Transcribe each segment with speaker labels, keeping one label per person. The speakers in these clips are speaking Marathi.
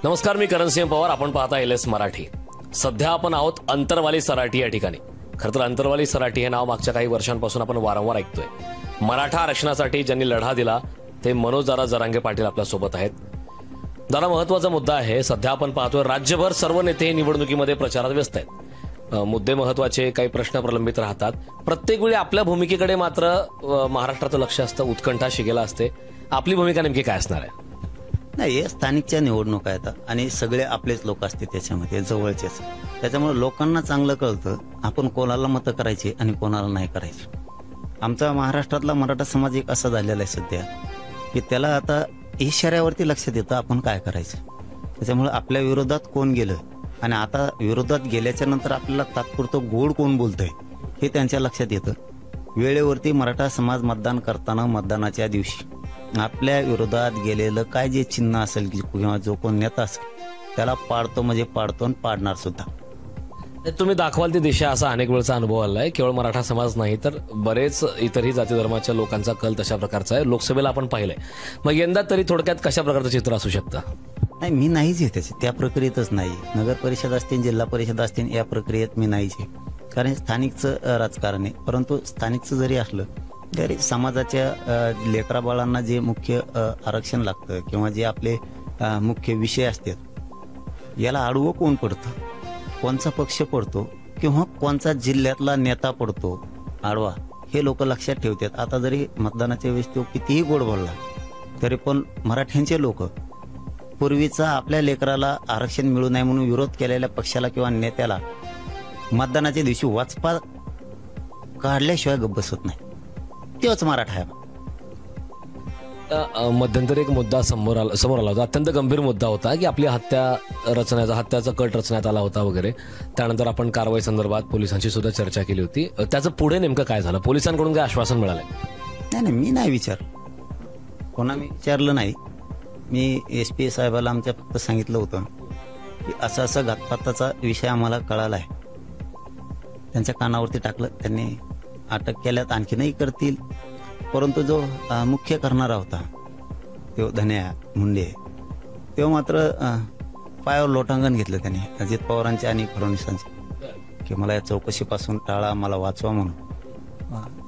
Speaker 1: नमस्कार, मी करणसिंह पवार. आपण पाहता LS मराठी. सध्या आपण आहोत अंतरवाली सराटी या ठिकाणी. खरं तर अंतरवाली सराटी हे नाव मागच्या काही वर्षांपासून आपण वारंवार ऐकतोय. मराठा आरक्षणासाठी ज्यांनी लढा दिला ते मनोज दादा जरांगे पाटील आपल्या सोबत आहेत. दादा, महत्वाचा मुद्दा आहे. सध्या आपण पाहतोय राज्यभर सर्व नेते निवडणुकीमध्ये प्रचारात व्यस्त आहेत. मुद्दे महत्वाचे, काही प्रश्न प्रलंबित राहतात. प्रत्येक वेळी आपल्या भूमिकेकडे मात्र महाराष्ट्राचं लक्ष असतं, उत्कंठा शिगेला असते. आपली भूमिका नेमकी काय असणार आहे?
Speaker 2: नाही, हे स्थानिकच्या निवडणुका आहेत आणि सगळे आपलेच लोक असते त्याच्यामध्ये, जवळचेच. त्याच्यामुळे लोकांना चांगलं कळतं आपण कोणाला मतं करायची आणि कोणाला नाही करायची. आमचा महाराष्ट्रातला मराठा समाज एक असा झालेला आहे सध्या की त्याला आता इशाऱ्यावरती लक्षात येतं आपण काय करायचं. त्याच्यामुळे आपल्या विरोधात कोण गेलं आणि आता विरोधात गेल्याच्या नंतर आपल्याला तात्पुरतं गोड कोण बोलतंय हे त्यांच्या लक्षात येतं. वेळेवरती मराठा समाज मतदान करताना मतदानाच्या दिवशी आपल्या विरोधात गेलेलं काय जे चिन्ह असेल किंवा जो कोण नेता असेल त्याला पाडतो म्हणजे पाडतो आणि पाडणार सुद्धा.
Speaker 1: तुम्ही दाखवाल ती दिशा असा अनेक वेळचा अनुभव आलाय. केवळ मराठा समाज नाही तर बरेच इतरही जाती धर्माच्या लोकांचा कल तशा प्रकारचा आहे. लोकसभेला आपण पाहिलंय. मग यंदा तरी थोडक्यात कशा प्रकारचं चित्र असू शकतं?
Speaker 2: नाही, मी नाहीच आहे त्याचे, त्या प्रक्रियेतच नाही. नगर परिषद असतील, जिल्हा परिषद असतील, या प्रक्रियेत मी नाहीच आहे. कारण स्थानिकचं राजकारण आहे. परंतु स्थानिकचं जरी असलं तरी समाजाच्या लेकराबाळांना जे मुख्य आरक्षण लागतं किंवा जे आपले मुख्य विषय असतात याला आडवं कोण पडतं, कोणचा पक्ष पडतो किंवा कोणचा जिल्ह्यातला नेता पडतो आडवा, हे लोक लक्षात ठेवतात. आता जरी मतदानाच्या वेळेस तो कितीही गोड बोलला तरी पण मराठ्यांचे लोक पूर्वीचा आपल्या लेकराला आरक्षण मिळू नये म्हणून विरोध केलेल्या पक्षाला किंवा नेत्याला मतदानाच्या दिवशी वाचपा काढल्याशिवाय गप्प बसत नाही. तेच मराठा आहे.
Speaker 1: मध्यंतरी एक मुद्दा समोर आला होता. अत्यंत गंभीर मुद्दा होता की आपली हत्याचा कट रचण्यात आला होता वगैरे. त्यानंतर आपण कारवाई संदर्भात पोलिसांची सुद्धा चर्चा केली होती. त्याचं पुढे नेमकं काय झालं? पोलिसांकडून काय आश्वासन मिळालं?
Speaker 2: नाही, मी नाही कोणा मी विचारलं नाही. मी SP साहेबाला आमच्या फक्त सांगितलं होतं की असं असं घातपाताचा विषय आम्हाला कळाला आहे. त्यांच्या कानावरती टाकलं. त्यांनी अटक केल्यात, आणखीनही करतील. परंतु जो मुख्य करणारा होता तो धन्या मुंडे, तेव्हा मात्र पायावर लोटांगण घेतलं त्यांनी अजित पवारांचे आणि फडणवीसांचे की मला या चौकशीपासून टाळा, मला वाचवा म्हणून.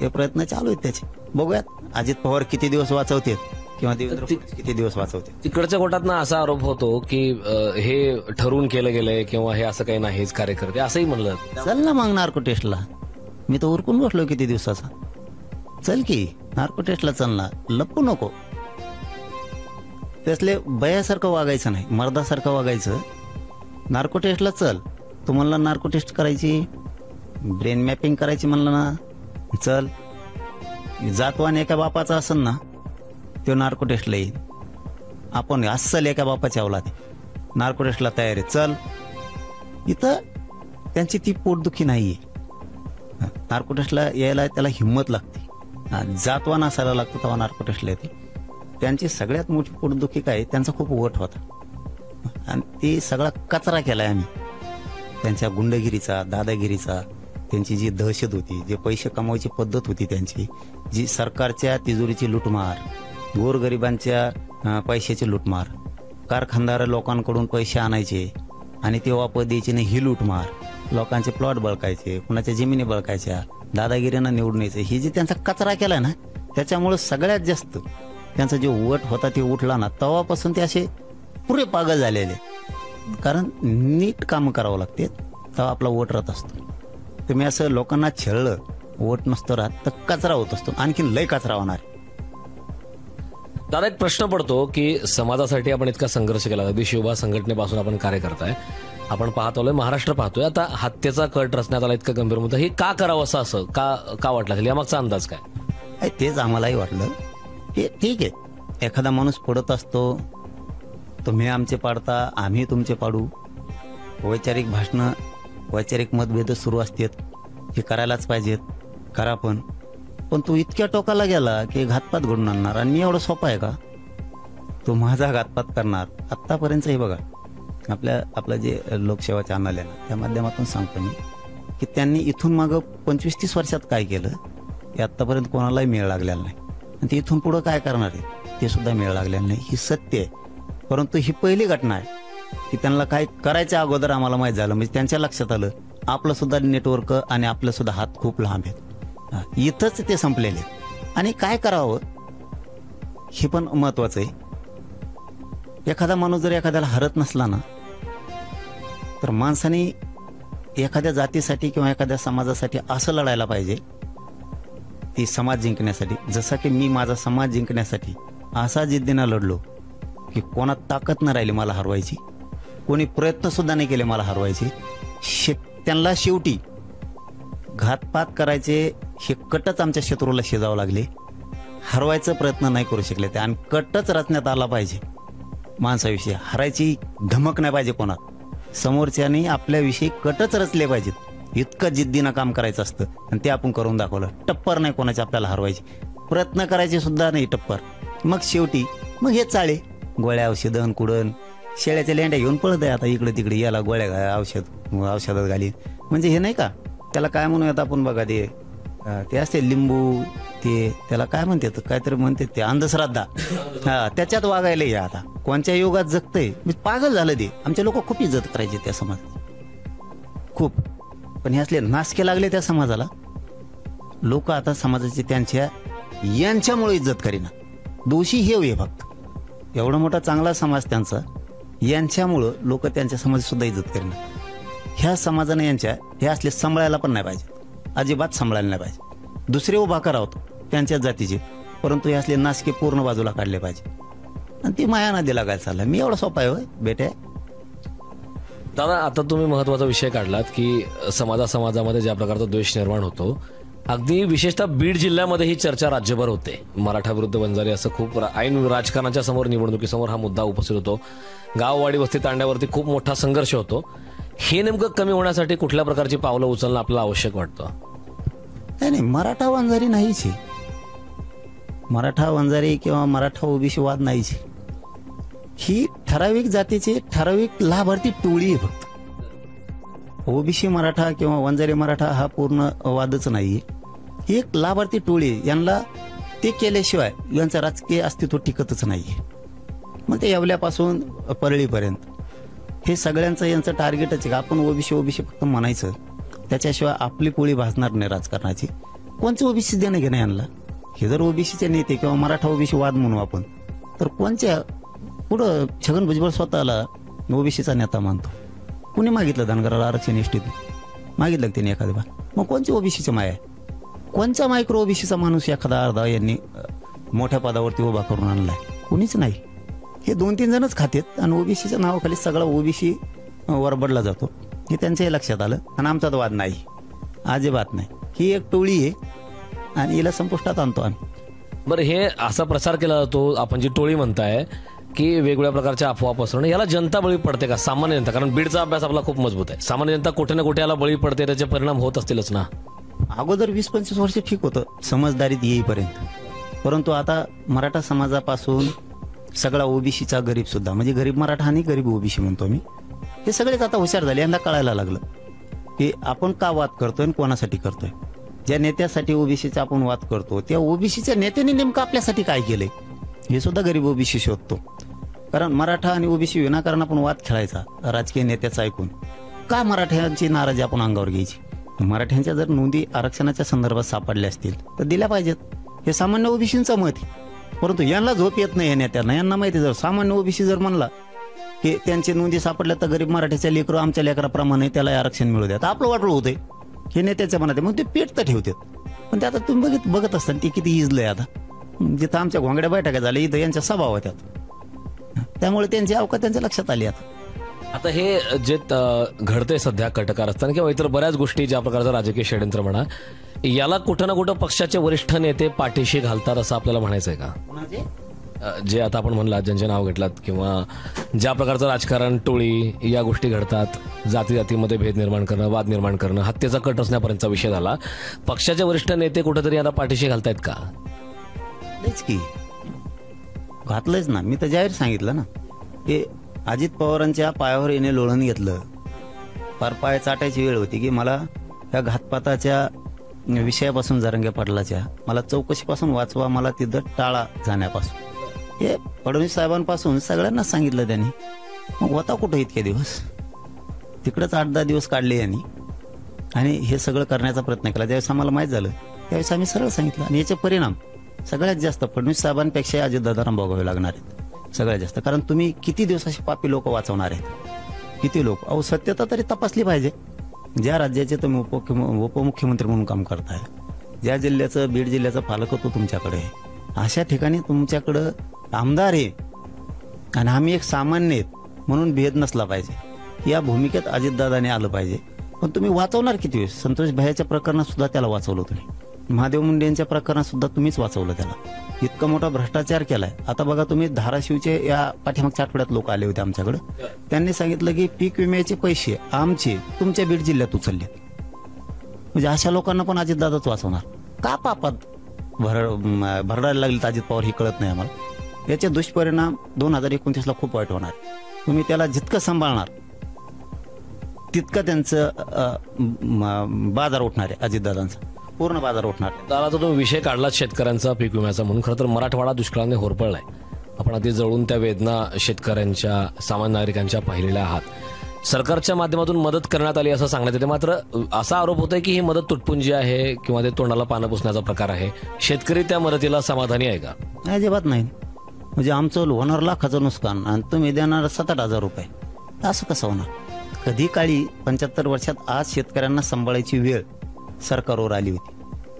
Speaker 2: हे प्रयत्न चालू आहेत त्याचे. बघूयात अजित पवार किती दिवस वाचवतील किंवा देवेंद्र फडणवीस किती दिवस वाचवते.
Speaker 1: तिकडच्या कोर्टातनं असा आरोप होतो की हे ठरवून केलं गेलंय किंवा हे असं काही नाहीच कार्यकर्ते, असंही म्हणलं.
Speaker 2: चल ना मग नार्को टेस्टला. मी तर उरकून बसलो किती दिवसाचा. चल की नार्को टेस्टला चल ना, लपू नको. त्यासले बयासारखं वागायचं नाही, मर्दासारखं वागायचं. नार्को टेस्टला चल. तुम्हाला नार्को टेस्ट करायची, ब्रेन मॅपिंग करायची म्हणलं ना, चल. जातवान एका बापाचा असेल ना तो नार्को टेस्टला येईल. आपण अस्सल एका बापाच्या अवलाद नार्को टेस्टला तयार आहे, चल. इथं त्यांची ती पोटदुखी नाहीये. नार्को टेस्टला यायला त्याला हिंमत लागते, जातवान असायला लागतं तेव्हा नार्को टेस्टला येते. त्यांची सगळ्यात मोठी पोटदुखी काय, त्यांचा खूप वट होता आणि ते सगळा कचरा केलाय आम्ही. त्यांच्या गुंडगिरीचा, दादागिरीचा, त्यांची जी दहशत होती, जे पैसे कमवायची पद्धत होती त्यांची, जी सरकारच्या तिजोरीची लुटमार, गोरगरिबांच्या पैशाची लुटमार, कारखानदार लोकांकडून पैसे आणायचे आणि ते वापर द्यायचे नाही, ही लुटमार. लोकांचे प्लॉट बळकायचे, कुणाच्या जमिनी बळकायच्या, दादागिरीनं निवडून यायचे, ही जी त्यांचा कचरा केलाय ना त्याच्यामुळे सगळ्यात जास्त त्यांचा जो वट होता ते उठला ना, तेव्हापासून ते असे पुरे पागल झालेले. कारण नीट कामं करावं लागते तेव्हा आपला वट राहत असतो. तुम्ही असं लोकांना छळलं, वट नसतो राहत तर कचरा होत असतो, आणखीन लय कचरा होणार.
Speaker 1: दादा, एक प्रश्न पडतो की समाजासाठी आपण इतका संघर्ष केला, अगदी शिवबा संघटनेपासून आपण कार्य करताय, आपण पाहतोय, महाराष्ट्र पाहतोय. आता हत्येचा कट रचण्यात आला, इतका गंभीर मुद्दा, हे का करावं असं का वाटलं असेल? यामागचा अंदाज काय?
Speaker 2: तेच आम्हालाही वाटलं की ठीक आहे, एखादा माणूस पडत असतो, तुम्ही आमचे पाडता, आम्ही तुमचे पाडू, वैचारिक भाषणं, वैचारिक मतभेद सुरू असतात, हे करायलाच पाहिजेत, करा. पण तू इतक्या टोकाला गेला की घातपात घडून आणणार. आणि मी एवढं सोपं आहे का? तो माझा घातपात करणार. आत्तापर्यंत हे बघा, आपलं जे लोकसेवा चॅनल आहे ना त्या माध्यमातून सांगतो मी की त्यांनी इथून मागं 25-30 वर्षात काय केलं हे आत्तापर्यंत कोणालाही मेळ लागलेला नाही. आणि ते इथून पुढं काय करणार आहे ते सुद्धा मेळ लागलेला नाही. ही सत्य आहे. परंतु ही पहिली घटना आहे की त्यांना काय करायच्या अगोदर आम्हाला माहीत झालं, म्हणजे त्यांच्या लक्षात आलं आपलं सुद्धा नेटवर्क आणि आपलं सुद्धा हात खूप लांब आहेत. इथंच ते संपलेले आहेत. आणि काय करावं हे पण महत्वाचं आहे. एखादा माणूस जर एखाद्याला हरत नसला ना, तर माणसाने एखाद्या जातीसाठी किंवा एखाद्या समाजासाठी असं लढायला पाहिजे, ती समाज जिंकण्यासाठी. जसं की मी माझा समाज जिंकण्यासाठी असा जिद्दीनं लढलो की कोणात ताकद न राहिली मला हरवायची, कोणी प्रयत्न सुद्धा नाही केले मला हरवायचे. त्यांना शेवटी घातपात करायचे हे कटच आमच्या शत्रूला शिजावं लागले. हरवायचा प्रयत्न नाही करू शकले ते, आणि कटच रचण्यात आला पाहिजे माणसाविषयी. हरायची धमक नाही पाहिजे कोणात. समोरच्याने आपल्याविषयी कटच रचले पाहिजेत. इतकं जिद्दीनं काम करायचं असतं, आणि ते आपण करून दाखवलं. टप्पर नाही कोणाची आपल्याला हरवायची, प्रयत्न करायचे सुद्धा नाही टप्पर. मग शेवटी मग हे चाळे गोळ्या औषधं कुडण शेळ्याच्या लेंड्या घेऊन पळत आहे आता इकडे तिकडे, याला गोळ्या औषधात घाली. म्हणजे हे नाही का त्याला काय म्हणूयात आपण बघा, ते असते लिंबू, ते त्याला काय म्हणतात, काहीतरी म्हणतात ते अंधश्रद्धा. हा, त्याच्यात वागायला या आता. कोणत्या युगात जगतंय, पागल झालं ते. आमचे लोक खूप इज्जत करायचे त्या समाजात, खूप. पण हे असले नासके लागले त्या समाजाला. लोक आता समाजाचे त्यांच्या यांच्यामुळे इज्जत करीना. दोषी हे होय फक्त. एवढा मोठा चांगला समाज त्यांचा, यांच्यामुळं लोक त्यांच्या समाजात सुद्धा इज्जत करीना. ह्या समाजाने यांच्या हे असले सांभाळायला पण नाही पाहिजे, अजिबात सांभाळायला नाही पाहिजे. दुसरे उभा करावत त्यांच्याच जातीचे, परंतु हे असले नासके पूर्ण बाजूला काढले पाहिजे. आणि ती माया नदीला काय चालला. मी एवढा सोपा आहे होय बेटे.
Speaker 1: दादा, आता तुम्ही महत्वाचा विषय काढलात की समाजामध्ये ज्या प्रकारचा द्वेष निर्माण होतो. अगदी विशेषतः बीड जिल्ह्यामध्ये ही चर्चा राज्यभर होते. मराठा विरुद्ध वंजारी असं खूप ऐन राजकारणाच्या समोर, निवडणुकीसमोर हा मुद्दा उपस्थित होतो. गाववाडी वस्ती तांड्यावरती खूप मोठा संघर्ष होतो. हे नेमकं कमी होण्यासाठी कुठल्या प्रकारची पावलं उचलणं आपल्याला आवश्यक वाटतं?
Speaker 2: नाही, मराठा वंजारी नाहीच. मराठा वंजारी किंवा मराठा ओबीसी वाद नाहीच. ही ठराविक जातीची ठराविक लाभार्थी टोळी आहे फक्त. ओबीसी मराठा किंवा वंजारी मराठा हा पूर्ण वादच नाहीये. ही एक लाभार्थी टोळी. यांना ते केल्याशिवाय यांचं राजकीय अस्तित्व टिकतच नाहीये. मग ते येवल्यापासून परळीपर्यंत हे सगळ्यांचं यांचं टार्गेटच आहे. आपण ओबीसी फक्त म्हणायचं, त्याच्याशिवाय आपली पोळी भाजणार नाही राजकारणाची. कोणचे ओबीसी देणं घेणं यांना. हे जर ओबीसीचे नेते किंवा मराठा ओबीसी वाद म्हणू आपण, तर कोणच्या पुढं छगन भुजबळ स्वतःला ओबीसीचा नेता मानतो. कुणी मागितलं धनगराला आरक्षण एसटीतून? मागितलं का त्यांनी एखाद्या? मग कोणच्या ओबीसीचे माय आहे? कोणचा मायक्रो ओबीसीचा माणूस एखादा अर्धा यांनी मोठ्या पदावरती उभा करून आणलाय? कुणीच नाही. हे 2-3 जणच खातेत, आणि ओबीसीच्या नावाखाली सगळा ओबीसी वरबडला जातो. हे त्यांच्याही लक्षात आलं, आणि आमचा तो वाद नाही, अजिबात नाही. ही एक टोळी आहे, आणि हिला संपुष्टात आणतो आम्ही.
Speaker 1: बरं, हे असा प्रचार केला जातो, आपण जी टोळी म्हणताय की वेगवेगळ्या प्रकारच्या अफवा पसरणं, याला जनता बळी पडते का? सामान्य जनता, कारण बीडचा अभ्यास आपला खूप मजबूत आहे. सामान्य जनता कुठे ना कुठे याला बळी पडते, त्याचे परिणाम होत असतीलच ना.
Speaker 2: अगोदर 20-25 वर्ष ठीक होतं समजदारीत येईपर्यंत, परंतु आता मराठा समाजापासून सगळा ओबीसीचा गरीब सुद्धा, म्हणजे गरीब मराठा आणि गरीब ओबीसी म्हणतो मी, हे सगळेच आता हुशार झाले. यांना कळायला लागलं की आपण का वाद करतोय आणि कोणासाठी करतोय. ज्या नेत्यासाठी ओबीसीचा आपण वाद करतो, त्या ओबीसीच्या नेत्याने नेमकं आपल्यासाठी काय केलंय हे सुद्धा गरीब ओबीसी शोधतो. कारण मराठा आणि ओबीसी विनाकारण आपण वाद खेळायचा राजकीय नेत्याचं ऐकून. का मराठ्यांची नाराजी आपण अंगावर घ्यायची? मराठ्यांच्या जर नोंदी आरक्षणाच्या संदर्भात सापडल्या असतील तर दिल्या पाहिजेत, हे सामान्य ओबीसींचं मत आहे. परंतु यांना झोप येत नाही या नेत्यांना. यांना माहिती, जर सामान्य ओबीसी जर म्हणला की त्यांची नोंदी सापडल्या तर गरीब मराठ्याच्या लेकरू आमच्या लेकराप्रमाणे त्याला आरक्षण मिळू द्या, तर आपलं वाटलं होतंय हे नेत्याच्या मनात आहे. मग ते पेट तर ठेवतात. पण ते आता तुम्ही बघत असताना ते किती इजलंय. आता जिथं आमच्या घोंगड्या बैठका झाल्या, इथं यांच्या सभा होत्यात, त्यामुळे त्यांची अवकाश त्यांच्या लक्षात आली.
Speaker 1: आता हे जे घडतंय सध्या कटकारस्थान किंवा इतर बऱ्याच गोष्टी, ज्या प्रकारचं राजकीय षड्यंत्र म्हणा, याला कुठं ना कुठं पक्षाचे वरिष्ठ नेते पाठीशी घालतात असं आपल्याला म्हणायचंय का? जे आता आपण म्हणलात, ज्यांचे नाव घेतलात, किंवा ज्या प्रकारचं राजकारण, टोळी, या गोष्टी घडतात, जातीमध्ये भेद निर्माण करणं, वाद निर्माण करणं, हत्येचा कट रचण्यापर्यंतचा विषय झाला, पक्षाचे वरिष्ठ नेते कुठेतरी याला पाठीशी घालतायत का?
Speaker 2: की घातलंच ना. मी तर जाहीर सांगितलं ना की अजित पवारांच्या पायावर येणे लोळण घेतलं. फार पाय चाटायची वेळ होती की मला या घातपाताच्या विषयापासून, जरंगे पाटलाच्या, मला चौकशीपासून वाचवा, मला तिथं टाळा जाण्यापासून. हे फडणवीस साहेबांपासून सगळ्यांना सांगितलं त्यांनी. मग होता कुठं इतके दिवस? तिकडंच 8-10 दिवस काढले यांनी आणि हे सगळं करण्याचा प्रयत्न केला. ज्यावेळेस आम्हाला माहीत झालं त्यावेळेस आम्ही सरळ सांगितलं. आणि याचे परिणाम सगळ्यात जास्त फडणवीस साहेबांपेक्षा अजितदादांना भोगावे लागणार आहेत सगळ्यात जास्त. कारण तुम्ही किती दिवस असे पापी लोक वाचवणार आहेत? किती लोक? अहो, सत्यता तरी तपासली पाहिजे. ज्या राज्याचे तुम्ही उपमुख्यमंत्री म्हणून काम करताय, ज्या जिल्ह्याचं, बीड जिल्ह्याचं पालकत्व तुमच्याकडे आहे, अशा ठिकाणी तुमच्याकडं आमदार आहे आणि आम्ही एक सामान्य आहेत म्हणून भेद नसला पाहिजे. या भूमिकेत अजितदादाने आलं पाहिजे. पण तुम्ही वाचवणार किती वेळेस? संतोष भाईच्या प्रकरणात सुद्धा त्याला वाचवलं तुम्ही. महादेव मुंडे यांच्या प्रकरणात सुद्धा तुम्हीच वाचवलं त्याला. इतका मोठा भ्रष्टाचार केलाय. आता बघा तुम्ही, धाराशिवचे या पाठीमागच्या आठवड्यात लोक आले होते आमच्याकडे. त्यांनी सांगितलं की पीक विम्याचे पैसे आमचे तुमच्या बीड जिल्ह्यात उचलले. म्हणजे अशा लोकांना पण अजितदादाच वाचवणार का? पापात भरडायला लागले अजित पवार हे कळत नाही आम्हाला. याचे दुष्परिणाम 2029ला खूप वाईट होणार. तुम्ही त्याला जितकं सांभाळणार तितकं त्यांचं बाजार उठणार आहे. अजितदादांचा पूर्ण बाजार उठणार.
Speaker 1: दादा, तो विषय काढलाच शेतकऱ्यांचा, पीक विम्याचा, म्हणून खरं तर मराठवाडा दुष्काळाने होरपळलाय. आपण अति जवळून त्या वेदना शेतकऱ्यांच्या, सामान्य नागरिकांच्या पाहिलेल्या आहात. सरकारच्या माध्यमातून मदत करण्यात आली असं सांगण्यात येते. मात्र असा आरोप होतोय की ही मदत तुटपुंजी आहे किंवा ते तोंडाला पानं पुसण्याचा प्रकार आहे. शेतकरी त्या मदतीला समाधानी आहे का?
Speaker 2: अजिबात नाही. म्हणजे आमचं होणार लाखाचं नुकसान आणि तुम्ही देणार 7-8 हजार रुपये. असं कसं होणार? कधी काळी 75 वर्षात आज शेतकऱ्यांना सांभाळायची वेळ सरकारवर आली होती.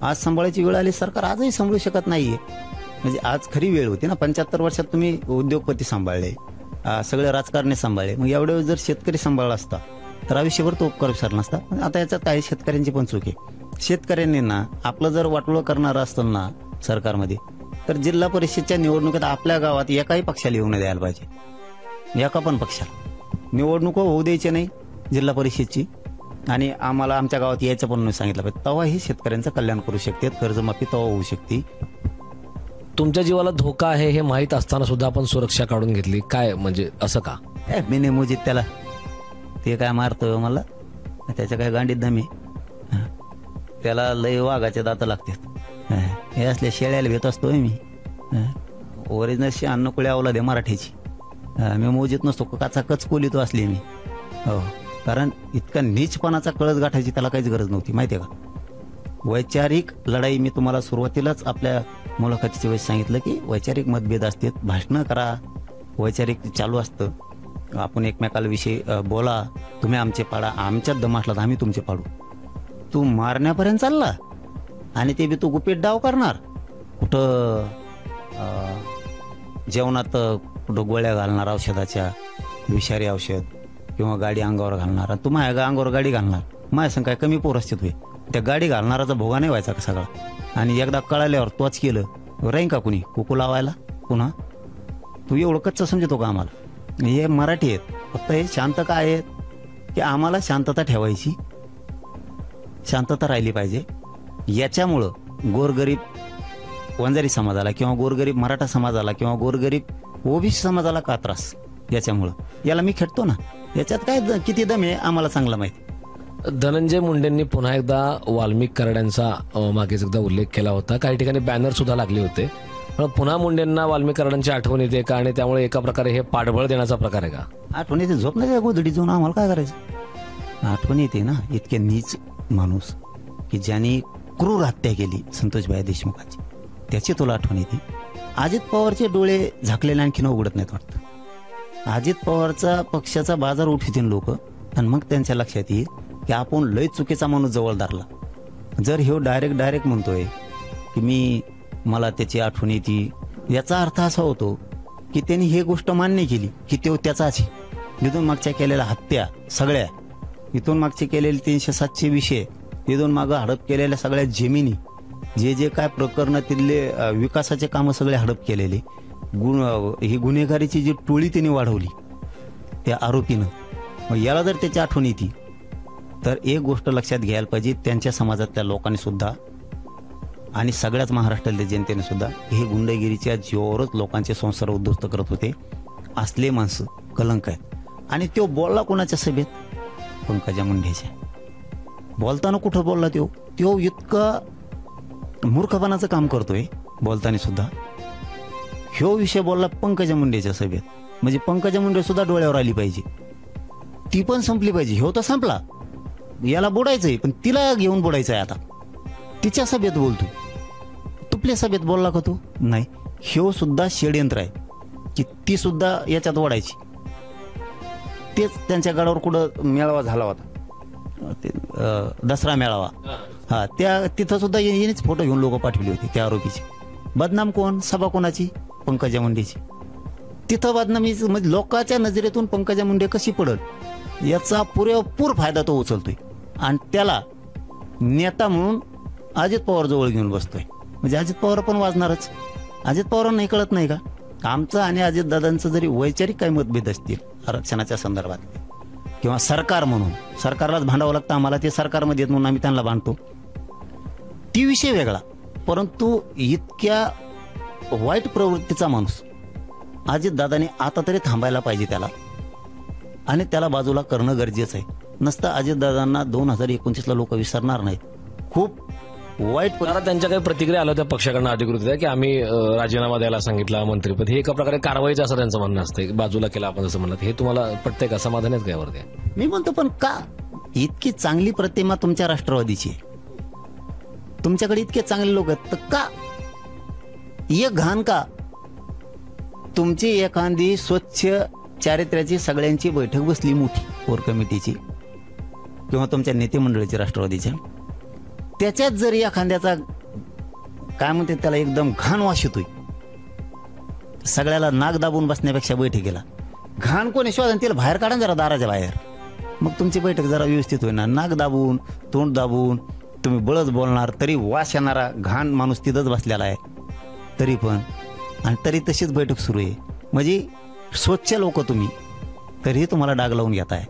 Speaker 2: आज सांभाळायची वेळ आली. सरकार आजही सांभाळू शकत नाहीये. म्हणजे आज खरी वेळ होती ना. 75 वर्षात तुम्ही उद्योगपती सांभाळले, सगळे राजकारणी सांभाळले. मग एवढ्या वेळ जर शेतकरी सांभाळला असता तर आयुष्यभर तो उपकार विसरला नसता. आता याच्यात काही शेतकऱ्यांची पण चूक आहे. शेतकऱ्यांनी ना आपलं जर वाटोळं करणारं असतं ना सरकारमध्ये, तर जिल्हा परिषदच्या निवडणुकीत आपल्या गावात एकाही पक्षाला येऊ द्यायला पाहिजे. एका पण पक्षाला निवडणूक होऊ द्यायची नाही जिल्हा परिषदची. आणि आम्हाला आमच्या गावात यायचं पण नाही सांगितलं पाहिजे. तेव्हा हे शेतकऱ्यांचं कल्याण करू शकते. कर्जमाफी तेव्हा होऊ शकते.
Speaker 1: तुमच्या जीवाला धोका आहे हे माहीत असताना सुद्धा आपण सुरक्षा काढून घेतली. काय म्हणजे असं का?
Speaker 2: मी नाही मोजित त्याला. ते काय मारतोय मला, त्याच्या काय गांडीत दमी. त्याला लय वाघाचे दात लागतात. हे असल्या शेळ्याला भेट असतोय मी. ओरिजिनल अन्नकुळी अवलाद आहे मराठीची. मी मोजित नसतो. काचा कचकोली तो असली मी. हो, कारण इतका नीचपणाचा कळस गाठायची त्याला काहीच गरज नव्हती. माहिती आहे का? वैचारिक लढाई, मी तुम्हाला सुरुवातीलाच आपल्या मुलाखतीच्या वेळेस सांगितलं की वैचारिक मतभेद असतात, भाषणं करा, वैचारिक चालू असतं. आपण एकमेकाला विषयी बोला. तुम्ही आमचे पाडा, आमच्यात दम असला तर आम्ही तुमचे पाडू. तू मारण्यापर्यंत चालला आणि ते बी तू गुपित डाव करणार. कुठं जेवणात कुठं गोळ्या घालणार औषधाच्या, विषारी औषध, किंवा गाडी अंगावर घालणार. तू माझ्या अंगावर गाडी घालणार. माझ्या संग काय कमी पोर असते तुझे? त्या गाडी घालणाराचा भोगा नाही व्हायचा का सगळा? आणि एकदा कळाल्यावर तोच केलं राहीन का कुणी कुकू लावायला पुन्हा? तू एवढं कच्चं समजतो का आम्हाला? हे मराठी आहेत. फक्त हे शांत काय आहेत की आम्हाला शांतता ठेवायची, शांतता राहिली पाहिजे. याच्यामुळं गोरगरीब वंजारी समाजाला किंवा गोरगरीब मराठा समाजाला किंवा गोरगरीब ओबीसी समाजाला का त्रास? याच्यामुळं याला मी खेळतो ना. याच्यात काय किती दम आहे आम्हाला चांगला माहिती.
Speaker 1: धनंजय मुंडेंनी पुन्हा एकदा वाल्मिक कराडांचा मागेच एकदा उल्लेख केला होता. काही ठिकाणी बॅनर सुद्धा लागले होते. पण पुन्हा मुंडेंना वाल्मिक कराडांची आठवण येते का? आणि त्यामुळे एका प्रकारे हे पाठबळ देण्याचा प्रकार आहे का?
Speaker 2: आठवण येते. झोप नाही गोधडी जाऊन आम्हाला काय करायचं? आठवण येते ना. इतके नीच माणूस की ज्यांनी क्रूर हत्या केली संतोषभाई देशमुखाची, त्याची तुला आठवण येते. अजित पवारचे डोळे झाकलेले आणखीन उघडत नाहीत वाटतं. अजित पवारचा पक्षाचा बाजार उठवतील लोक आणि मग त्यांच्या लक्षात येईल की आपण लय चुकीचा माणूस जवळ धरला. जर हे डायरेक्ट म्हणतोय की मला त्याची आठवण येते, याचा अर्थ असा होतो की त्यांनी हे गोष्ट मान्य केली की तो त्याचाच. इथून मागच्या केलेल्या हत्या सगळ्या, इथून मागचे केलेले 300-700 विषय, इथून मागं हडप केलेल्या सगळ्या जमिनी, जे काय प्रकरण तिथले विकासाचे कामं सगळे हडप केलेले, ही गुन्हेगारीची जी टोळी त्यांनी वाढवली त्या आरोपीनं. मग याला जर त्याची आठवण येते तर एक गोष्ट लक्षात घ्यायला पाहिजे, त्यांच्या समाजातल्या लोकांनी सुद्धा आणि सगळ्याच महाराष्ट्रातल्या जनतेने सुद्धा हे गुंडगिरीच्या जीवावरच लोकांचे संसार उद्ध्वस्त करत होते. असले माणसं कलंक आहेत. आणि तो बोलला कोणाच्या सभेत? पंकजा मुंडेच्या. बोलताना कुठं बोलला तो इतकं मूर्खपणाचं काम करतोय बोलताना सुद्धा. ह्यो विषय बोलला पंकजा मुंडेच्या सभेत. म्हणजे पंकजा मुंडे सुद्धा डोळ्यावर आली पाहिजे, ती पण संपली पाहिजे. ह्यो तर संपला, याला बुडायचंय, पण तिला घेऊन बुडायचंय. आता तिच्या सभेत बोलतो, तुपल्या सभेत बोलला का तू? नाही. ह्यो सुद्धा षडयंत्र आहे की ती सुद्धा याच्यात ओढायची. तेच त्यांच्या गडावर कुठं मेळावा झाला होता, ते दसरा मेळावा, हा, त्या तिथं सुद्धा यांनीच फोटो घेऊन लोक पाठवले होते त्या आरोपीचे. बदनाम कोण? सभा कोणाची? पंकजा मुंडेची. तिथं बदनामी म्हणजे लोकांच्या नजरेतून पंकजा मुंडे कशी पडल याचा पुरेपूर फायदा तो उचलतोय आणि त्याला नेता म्हणून अजित पवार जवळ घेऊन बसतोय. म्हणजे अजित पवार पण वाजणारच. अजित पवारांना नाही कळत नाही का, आमचं आणि अजितदादांचं जरी वैचारिक काही मतभेद असतील आरक्षणाच्या संदर्भात किंवा सरकार म्हणून, सरकारलाच भांडावं लागतं आम्हाला, ते सरकारमध्ये येत म्हणून आम्ही त्यांना भांडतो, ती विषय वेगळा. परंतु इतक्या वाईट प्रवृत्तीचा माणूस अजितदादाने आता तरी थांबायला पाहिजे त्याला, आणि त्याला बाजूला करणं गरजेचं आहे. नसतं अजितदादांना 2029ला लोक विसरणार नाहीत. खूप वाईट
Speaker 1: जरा त्यांच्या काही प्रतिक्रिया आल्या होत्या पक्षाकडनं अधिकृत की आम्ही राजीनामा द्यायला सांगितला मंत्रिपद, हे एका प्रकारे कारवाईचं असं त्यांचं म्हणणं असतं, बाजूला केला आपण असं म्हणत. हे तुम्हाला पटतंय का? समाधान आहेत का यावरती?
Speaker 2: मी म्हणतो पण का इतकी चांगली प्रतिमा तुमच्या राष्ट्रवादीची आहे, तुमच्याकडे इतके चांगले लोक आहेत, तर का ये घाण का? तुमची एखादी स्वच्छ चारित्र्याची सगळ्यांची बैठक बसली मोठी कोर कमिटीची किंवा तुमच्या नेते मंडळीची राष्ट्रवादीच्या, त्याच्यात जर एखाद्याचा काय म्हणते त्याला एकदम घाण वास येतोय, सगळ्याला नाक दाबून बसण्यापेक्षा बैठकीला घाण कोणी शोधा त्याला बाहेर काढा जरा दाराच्या बाहेर, मग तुमची बैठक जरा व्यवस्थित होईल ना. नाक दाबून तोंड दाबून तुम्ही बळच बोलणार तरी वास येणारा घाण माणूस तिथंच बसलेला आहे तरी पण, आणि तरी तशीच बैठक सुरू आहे. म्हणजे स्वच्छ लोक तुम्ही तरीही तुम्हाला डाग लावून घेताय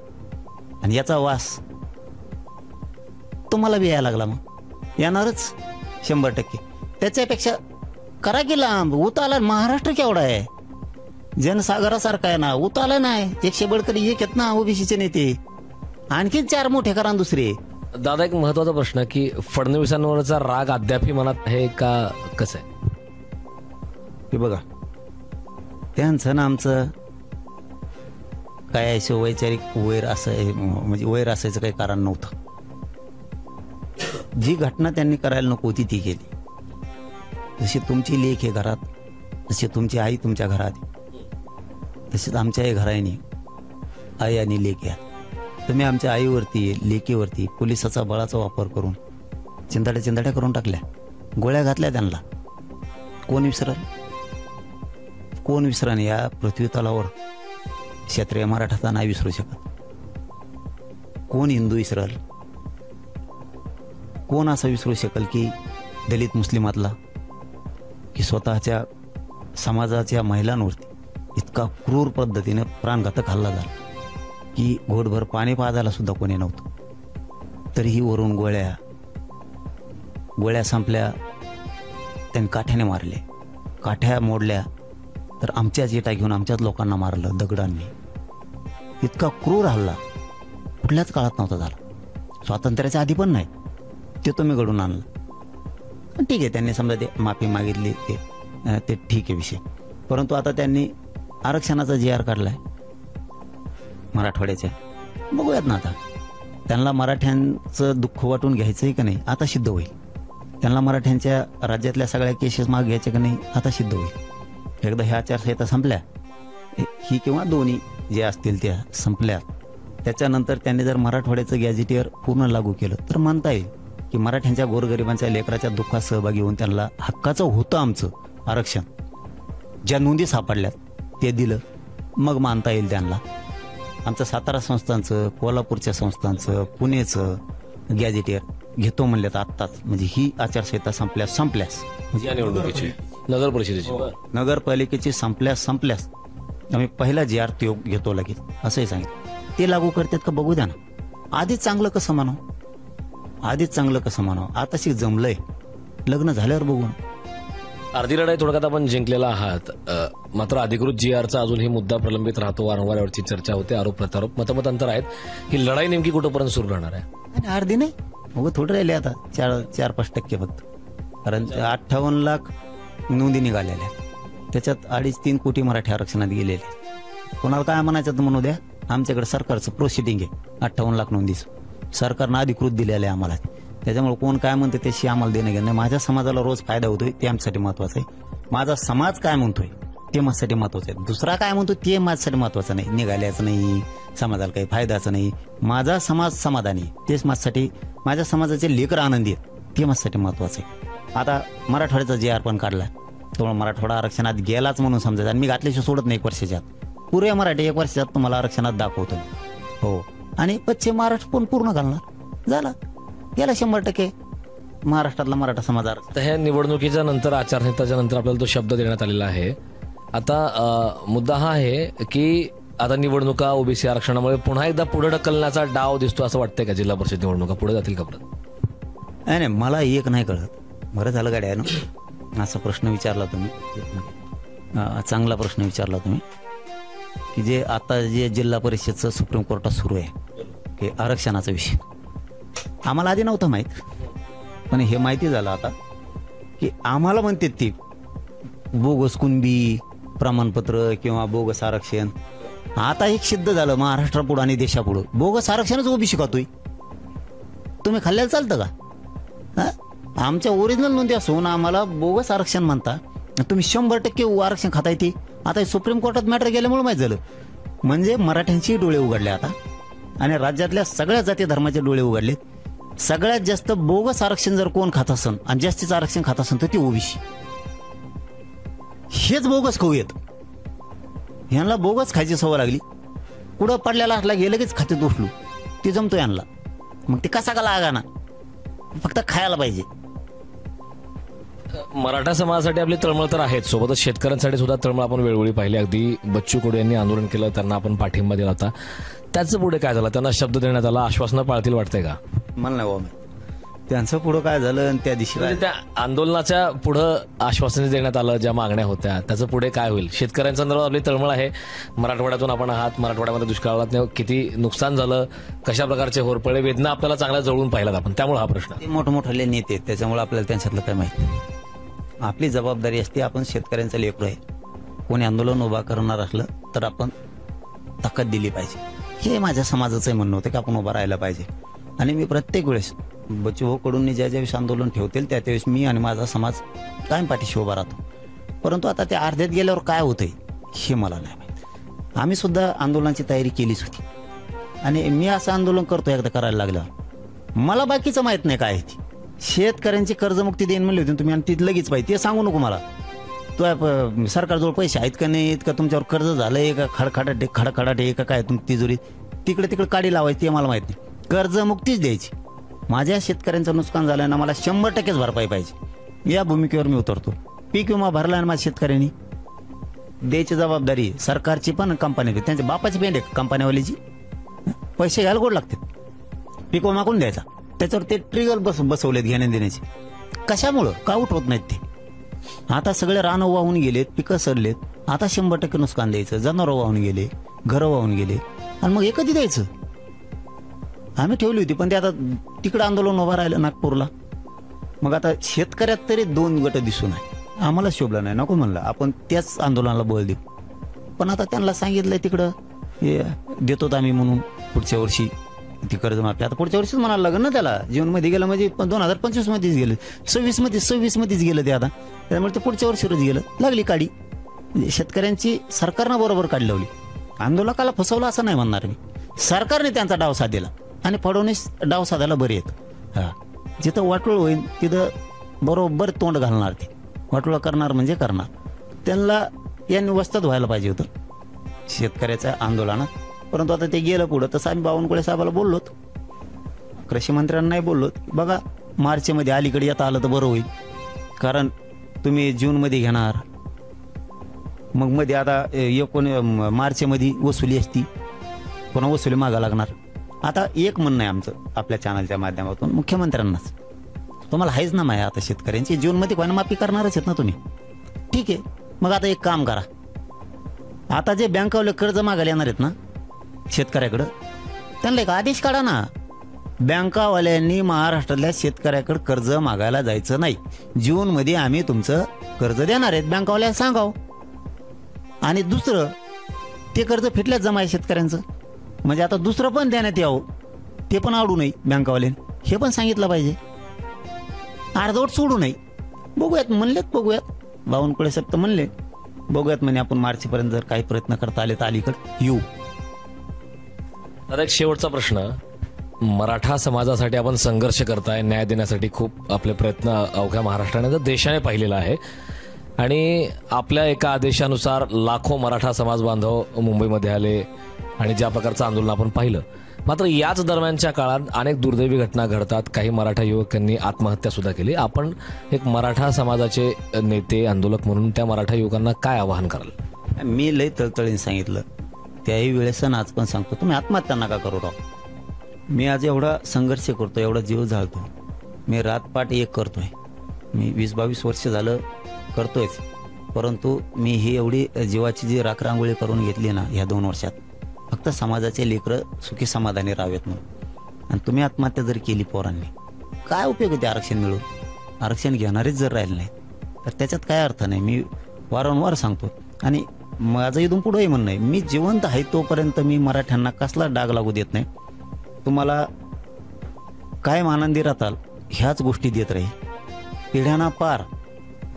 Speaker 2: आणि याचा वास तुम्हाला बी यायला लागला, मग येणारच 100%. त्याच्यापेक्षा करा की लांब उताला. महाराष्ट्र केवढा आहे, जनसागरासारखा आहे ना, उताला नाही. 100 बळकरी एक आहेत ना ओबीसीचे नेते, आणखीन 4 मोठे करा दुसरे.
Speaker 1: दादा एक महत्वाचा प्रश्न की फडणवीसांवरचा राग अद्यापही मनात आहे का, कसं आहे?
Speaker 2: हे बघा, त्यांचं ना आमचं काय असं वैचारिक वैर असं म्हणजे वैर असायचं काही कारण नव्हतं. जी घटना त्यांनी करायला नको होती ती केली. जशी तुमची लेक आहे घरात, जशी तुमची आई तुमच्या घरात, तशीच आमच्याही घराने आई आणि लेक या. तुम्ही आमच्या आईवरती लेकीवरती पोलिसाचा बळाचा वापर करून चिंताड्या करून टाकल्या, गोळ्या घातल्या त्यांना. कोण विसरल? कोण विसरण? या पृथ्वी तलावर क्षत्रिय मराठा नाही विसरू शकत. कोण हिंदू विसरल? कोण असं विसरू शकेल की दलित मुस्लिमातला की स्वतःच्या समाजाच्या महिलांवरती इतका क्रूर पद्धतीने प्राणघातक हल्ला झाला की घोटभर पाणी पाजायला सुद्धा कोणी नव्हतं, तरीही वरून गोळ्या संपल्या, त्यांनी काठ्याने मारले, काठ्या मोडल्या, तर आमच्याच इटा घेऊन आमच्याच लोकांना मारलं दगडांनी. इतका क्रूर हल्ला कुठल्याच काळात नव्हता झाला, स्वातंत्र्याच्या आधी पण नाही. ते तुम्ही घडून आणलं, ठीक आहे. त्यांनी समजा ते माफी मागितली, ते ठीक आहे विषय. परंतु आता त्यांनी आरक्षणाचा GR काढलाय मराठवाड्याच्या, बघूयात ना आता. त्यांना मराठ्यांचं दुःख वाटून घ्यायचंय का नाही आता सिद्ध होईल. त्यांना मराठ्यांच्या राज्यातल्या सगळ्या केसेस माग घ्यायच्या का नाही आता सिद्ध होईल. एकदा ह्या आचारसंहिता संपल्या, ही किंवा दोन्ही जे असतील त्या संपल्या, त्याच्यानंतर त्यांनी जर मराठवाड्याचं गॅझेटियर पूर्ण लागू केलं तर मानता येईल की मराठ्यांच्या गोरगरिबांच्या लेकराच्या दुःखात सहभागी होऊन त्यांना हक्काचं होतं आमचं आरक्षण, ज्या नोंदी सापडल्यात ते दिलं, मग मानता येईल त्यांना. आमचं सातारा संस्थांचं, कोल्हापूरच्या संस्थांचं, पुणेचं गॅझेटियर घेतो म्हणल्यात आत्ताच. म्हणजे ही आचारसंहिता संपल्यास म्हणजे
Speaker 1: या निवडणुकीची नगर परिषदेची
Speaker 2: नगरपालिकेची संपल्यास आम्ही पहिला GR तो घेतो लगेच असंही सांगितलं. ते लागू करतात का बघू द्या ना. आधीच चांगलं कसं म्हणावं, आताशी जमलंय, लग्न झाल्यावर बघू.
Speaker 1: अर्धी लढाई थोडक्यात आपण जिंकलेला आहात, मात्र अधिकृत GRचा अजूनही मुद्दा प्रलंबित राहतो, वारंवार यावरची चर्चा होते, आरोप प्रत्यारोप, मतमतांतर आहेत. ही लढाई नेमकी कुठंपर्यंत सुरू राहणार आहे?
Speaker 2: आणि अर्धी नाही, मग थोडं राहिले आता 4-5% फक्त. कारण 58 लाख नोंदी निघालेल्या, त्याच्यात 2.5-3 कोटी मराठी आरक्षणात गेलेले. कोणाला काय म्हणायचं तर म्हणू द्या, आमच्याकडे सरकारचं प्रोसिडिंग आहे 58 लाख नोंदीचं, सरकारनं अधिकृत दिलेलं आहे आम्हाला. त्याच्यामुळे कोण काय म्हणते त्याशी आम्हाला देणं घेणं नाही. माझ्या समाजाला रोज फायदा होतोय ते आमच्यासाठी महत्वाचं आहे. माझा समाज काय म्हणतोय ते माझ्यासाठी महत्वाचं आहे. दुसरा काय म्हणतो ते माझ्यासाठी महत्वाचं नाही, निघाल्याचं नाही, समाजाला काही फायद्याचं नाही. माझा समाज समाधानी तेच माझ्यासाठी, माझ्या समाजाचे लेकर आनंदी आहेत ते माझ्यासाठी महत्वाचं आहे. आता मराठवाड्याचा जे पण काढला त्यामुळे मराठवाडा आरक्षणात गेलाच म्हणून समजायचं, आणि मी घातल्याशिवाय सोडत नाही 1 वर्षाच्या आत. पुरे मराठी 1 वर्षात तुम्हाला आरक्षणात दाखवतो हो, आणि पश्चिम महाराष्ट्र पण पूर्ण घालणार. झाला गेला 100% महाराष्ट्रातला मराठा समाज आरक्षण.
Speaker 1: तर ह्या निवडणुकीच्या नंतर, आचारसंहिताच्या नंतर आपल्याला तो शब्द देण्यात आलेला आहे. आता मुद्दा हा आहे की आता निवडणुका ओबीसी आरक्षणामुळे पुन्हा एकदा पुढे ढकलण्याचा डाव दिसतो असं वाटतंय का? जिल्हा परिषद निवडणुका पुढे जातील का परत?
Speaker 2: नाही, मला एक नाही कळत. बरं झालं गाड्यानं असा प्रश्न विचारला तुम्ही, चांगला प्रश्न विचारला तुम्ही, की जे आता जे जिल्हा परिषदचं सुप्रीम कोर्टात सुरू आहे की आरक्षणाचा विषय, आम्हाला आधी नव्हतं माहीत, पण हे माहिती झालं आता की आम्हाला म्हणते ती बोगस कुणबी प्रमाणपत्र किंवा बोगस आरक्षण. आता एक सिद्ध झालं महाराष्ट्रापुढं आणि देशापुढं, बोगस आरक्षणच ओबीसी खातोय. तुम्ही खाल्ल्याला चालतं का? आमच्या ओरिजिनल नोंदी असून आम्हाला बोगस आरक्षण म्हणता, तुम्ही 100% आरक्षण खाताय. ते आता सुप्रीम कोर्टात मॅटर गेल्यामुळे माहीत झालं. म्हणजे मराठ्यांचे डोळे उघडले आता, आणि राज्यातल्या सगळ्या जाती धर्माचे डोळे उघडले. सगळ्यात जास्त बोगस आरक्षण जर कोण खात असन आणि जास्तीचं आरक्षण खात असन तर ते ओबीसी. हेच बोगस खाऊ येत, ह्यांना बोगस खायची सवय लागली. कुठं पडलेला असला गेलं लगेच खाते दोसलू, ते जमतो यांना. मग ते कसा का लागा ना, फक्त खायला पाहिजे.
Speaker 1: मराठा समाजासाठी आपली तळमळ तर आहेच, सोबतच शेतकऱ्यांसाठी सुद्धा तळमळ आपण वेळोवेळी पाहिली. अगदी बच्चू कडू यांनी आंदोलन केलं, त्यांना आपण पाठिंबा दिला होता. त्याचं पुढे काय झालं? त्यांना शब्द देण्यात आला, आश्वासनं पाळतील वाटतंय का?
Speaker 2: मला नाही बाबा, त्यांचं पुढं काय झालं आणि त्या दिवशी
Speaker 1: म्हणजे त्या आंदोलनाच्या पुढं आश्वासन देण्यात आलं, ज्या मागण्या होत्या त्याचं पुढे काय होईल? शेतकऱ्यांसंदर्भात आपली तळमळ आहे. मराठवाड्यातून आपण आहात, मराठवाड्यामध्ये दुष्काळात किती नुकसान झालं, कशा प्रकारचे होरपळे वेदना आपल्याला चांगल्या जवळून पाहिल्यात आपण, त्यामुळे हा प्रश्न.
Speaker 2: ते मोठमोठाले नेते आहेत, त्याच्यामुळे आपल्याला त्यांच्यातलं काय माहिती. आपली जबाबदारी असते, आपण शेतकऱ्यांचं लेकरू आहे. कोणी आंदोलन उभा करणार असलं तर आपण ताकद दिली पाहिजे. हे माझ्या समाजाचं म्हणणं होतं की आपण उभा राहायला पाहिजे. आणि मी प्रत्येक वेळेस बच्चू कडून ज्या ज्यावेळेस आंदोलन ठेवतील त्या त्यावेळेस मी आणि माझा समाज कायम पाठीशी उभा राहतो. परंतु आता ते अर्ध्यात गेल्यावर काय होतंय हे मला नाही माहीत. आम्ही सुद्धा आंदोलनाची तयारी केलीच होती, आणि मी असं आंदोलन करतो एकदा करायला लागल्यावर. मला बाकीचं माहीत नाही काय आहे ती. शेतकऱ्यांची कर्जमुक्ती देईन म्हणली होती तुम्ही, आणि ती लगेच पाहिजे ते सांगू नको मला. तो सरकारजवळ पैसे आहेत का नाहीत, का तुमच्यावर कर्ज झालंय का, खडखडाट आहे का काय, तुमची तिजोरी तिकडे काडी लावायची ते मला माहित नाही. कर्जमुक्तीच द्यायची. माझ्या शेतकऱ्यांचं नुकसान झालं ना, मला 100% भरपाई पाहिजे. या भूमिकेवर मी उतरतो. पीक विमा भरला ना माझ्या शेतकऱ्यांनी, द्यायची जबाबदारी सरकारची पण कंपनी, त्यांच्या बापाची पेंड आहे कंपनीवालीची. पैसे घ्यायला गोड लागतात. पीक विमा कोण द्यायचा? त्याच्यावर ते ट्रिगर बसवलेत घेण्या देण्याचे. कशामुळं का उठवत नाहीत ते? आता सगळे रानं वाहून गेलेत, पिकं सरलेत. आता 100% नुकसान द्यायचं. जनावरं वाहून गेले, घरं वाहून गेले, आणि मग हे कधी द्यायचं? आम्ही ठेवली होती, पण ते आता तिकडं आंदोलन उभं राहिलं नागपूरला. मग आता शेतकऱ्यात तरी 2 गट दिसून आहे. आम्हाला शोभलं नाही, नको म्हणलं आपण त्याच आंदोलनाला बळ देऊ. पण आता त्यांना सांगितलंय तिकडं हे देतो आम्ही म्हणून पुढच्या वर्षी ती कर्जमाफी. आता पुढच्या वर्षीच म्हणायला लागेल ना त्याला. जूनमध्ये गेलं म्हणजे 2025 मध्येच गेलं, 26 मध्येच गेलं ते आता. त्यामुळे ते पुढच्या वर्षीवरच गेलं. लागली काडी. शेतकऱ्यांची सरकारनं बरोबर काढी लावली. आंदोलकाला फसवलं असं नाही म्हणणार मी. सरकारने त्यांचा डाव साधला, आणि फडणवीस डाव साधायला बरे येत. जिथं वाटोळ होईल तिथं बरोबर तोंड घालणार. ते वाटोळ करणार म्हणजे करणार. त्यांना यांनी वस्तात व्हायला पाहिजे होतं शेतकऱ्याच्या आंदोलनात. परंतु आता ते गेलं पुढं. तसं आम्ही बावनकुळे साहेबाला बोललोत, कृषी मंत्र्यांना नाही बोललोत, बघा मार्चमध्ये अलीकडे येता आलं तर बरं होईल. कारण तुम्ही जूनमध्ये घेणार, मग मध्ये आता मार्चमध्ये वसुली असती, पुन्हा वसुली मागा लागणार. आता एक म्हणणं आहे आमचं आपल्या चॅनलच्या माध्यमातून मुख्यमंत्र्यांनाच, तुम्हाला आहेच ना माया आता शेतकऱ्यांची जूनमध्ये कोणा माफी करणारच आहेत ना तुम्ही. ठीक आहे, मग आता एक काम करा. आता जे बँकावाले कर्ज मागायला येणार आहेत ना शेतकऱ्याकडं, त्यांना एक आदेश काढा ना, बँकावाल्यांनी महाराष्ट्रातल्या शेतकऱ्याकडे कर्ज मागायला जायचं नाही. जूनमध्ये आम्ही तुमचं कर्ज देणार आहेत, बँकावाल्याला सांगाव. आणि दुसरं, ते कर्ज फिटल्याच जमा आहे शेतकऱ्यांचं. म्हणजे आता दुसरं पण देण्यात यावं, ते पण आवडू नये बँकावाल्याने, हे पण सांगितलं पाहिजे. अर्धवट सोडू नये. बघूयात म्हणलेत, बघूयात. बावनकुळे साहेब तर म्हणले बघूयात म्हणे आपण मार्चपर्यंत जर काही प्रयत्न करता आले तर अलीकडे येऊ.
Speaker 1: तर एक शेवटचा प्रश्न, मराठा समाजासाठी आपण संघर्ष करताय, न्याय देण्यासाठी खूप आपले प्रयत्न अवघ्या महाराष्ट्राने तर देशाने पाहिलेला आहे आणि आपल्या एका आदेशानुसार लाखो मराठा समाज बांधव मुंबईमध्ये आले आणि ज्या प्रकारचं आंदोलन आपण पाहिलं. मात्र याच दरम्यानच्या काळात अनेक दुर्दैवी घटना घडतात. काही मराठा युवकांनी आत्महत्या सुद्धा केली. आपण एक मराठा समाजाचे नेते, आंदोलक म्हणून त्या मराठा युवकांना काय आवाहन कराल?
Speaker 2: मी लय तळतळीने सांगितलं त्याही वेळेस आज पण सांगतो, तुम्ही आत्महत्या नका करू राव. मी आज एवढा संघर्ष करतो, एवढा जीव जाळतो, मी रातपाट एक करतोय, मी 20-22 वर्ष झालं करतोयच. परंतु मी ही एवढी जीवाची जी राखरांगोळी करून घेतली ना ह्या 2 वर्षात, फक्त समाजाचे लेकरं सुखी समाधानी राहावेत म्हणून. आणि तुम्ही आत्महत्या जर केली पोरांनी, काय उपयोग होते आरक्षण मिळून? आरक्षण घेणारेच जर राहिले नाही तर त्याच्यात काय अर्थ नाही. मी वारंवार सांगतो आणि माझं इथून पुढंही म्हणणं आहे, मी जिवंत आहे तोपर्यंत मी मराठ्यांना कसला डाग लागू देत नाही. तुम्हाला कायम आनंदी राहताल ह्याच गोष्टी देत राहील. पिढ्यांना पार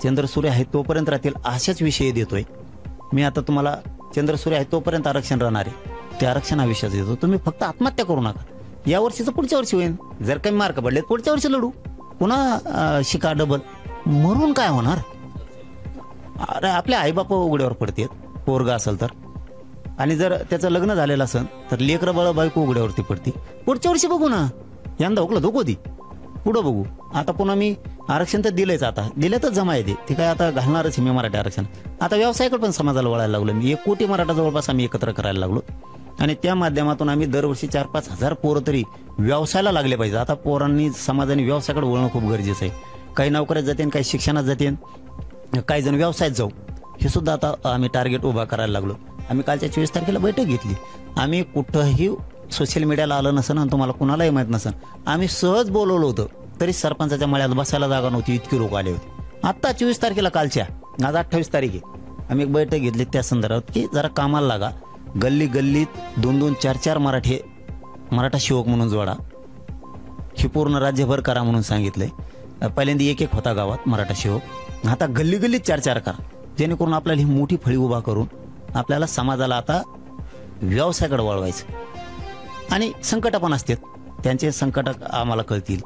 Speaker 2: चंद्रसूर्य आहे तोपर्यंत राहतील अशाच विषय देतोय मी. आता तुम्हाला चंद्रसूर्य आहे तोपर्यंत आरक्षण राहणार आहे, त्या आरक्षणाविषयीच देतो. तुम्ही फक्त आत्महत्या करू नका. या वर्षीचं पुढच्या वर्षी होईल. जर काही मार्क पडले पुढच्या वर्षी लढू, पुन्हा शिका डबल. मरून काय होणार? अरे आपल्या आईबाप उघड्यावर पडतात, पोरगा असेल तर. आणि जर त्याचं लग्न झालेलं असेल तर लेकरं बाळ बायको उघड्यावरती पडते. पुढच्या वर्षी बघू ना. यंदा हुकलं धोको दी, पुढं बघू. आता पुन्हा मी आरक्षण तर दिलंच, आता दिलं तर जमा येते, ते काय आता घालणारच मी मराठी आरक्षण. आता व्यवसायाकडे पण समाजाला वळायला लागलो मी. 1 कोटी मराठा जवळपास आम्ही एकत्र करायला लागलो आणि त्या माध्यमातून आम्ही दरवर्षी 4-5 हजार पोरं तरी व्यवसायाला लागले पाहिजे. आता पोरांनी समाजाने व्यवसायाकडे वळणं खूप गरजेचं आहे. काही नोकऱ्यात जाते, काही शिक्षणात जाते, काही जण व्यवसायात जाऊ. हे सुद्धा आता आम्ही टार्गेट उभा करायला लागलो. आम्ही कालच्या 24 तारखेला बैठक घेतली. आम्ही कुठंही सोशल मीडियाला आलं नसन आणि तुम्हाला कुणालाही माहीत नसन, आम्ही सहज बोलवलं होतं तरी सरपंचाच्या मळ्यात बसायला जागा नव्हती, इतकी लोक आले होते. आत्ता 24 तारखेला कालच्या, आज 28 तारीख आहे, आम्ही एक बैठक घेतली त्या संदर्भात की जरा कामाला लागा. गल्ली गल्लीत 2-2, 4-4 मराठा सेवक म्हणून जोडा. हे पूर्ण राज्यभर करा म्हणून सांगितलंय. पहिल्यांदा 1-1 होता गावात मराठा सेवक, आता गल्ली गल्लीत 4-4 करा, जेणेकरून आपल्याला ही मोठी फळी उभा करून आपल्याला समाजाला आता व्यवसायाकडे वळवायचं. आणि संकट पण असतात, त्यांचे संकट आम्हाला कळतील,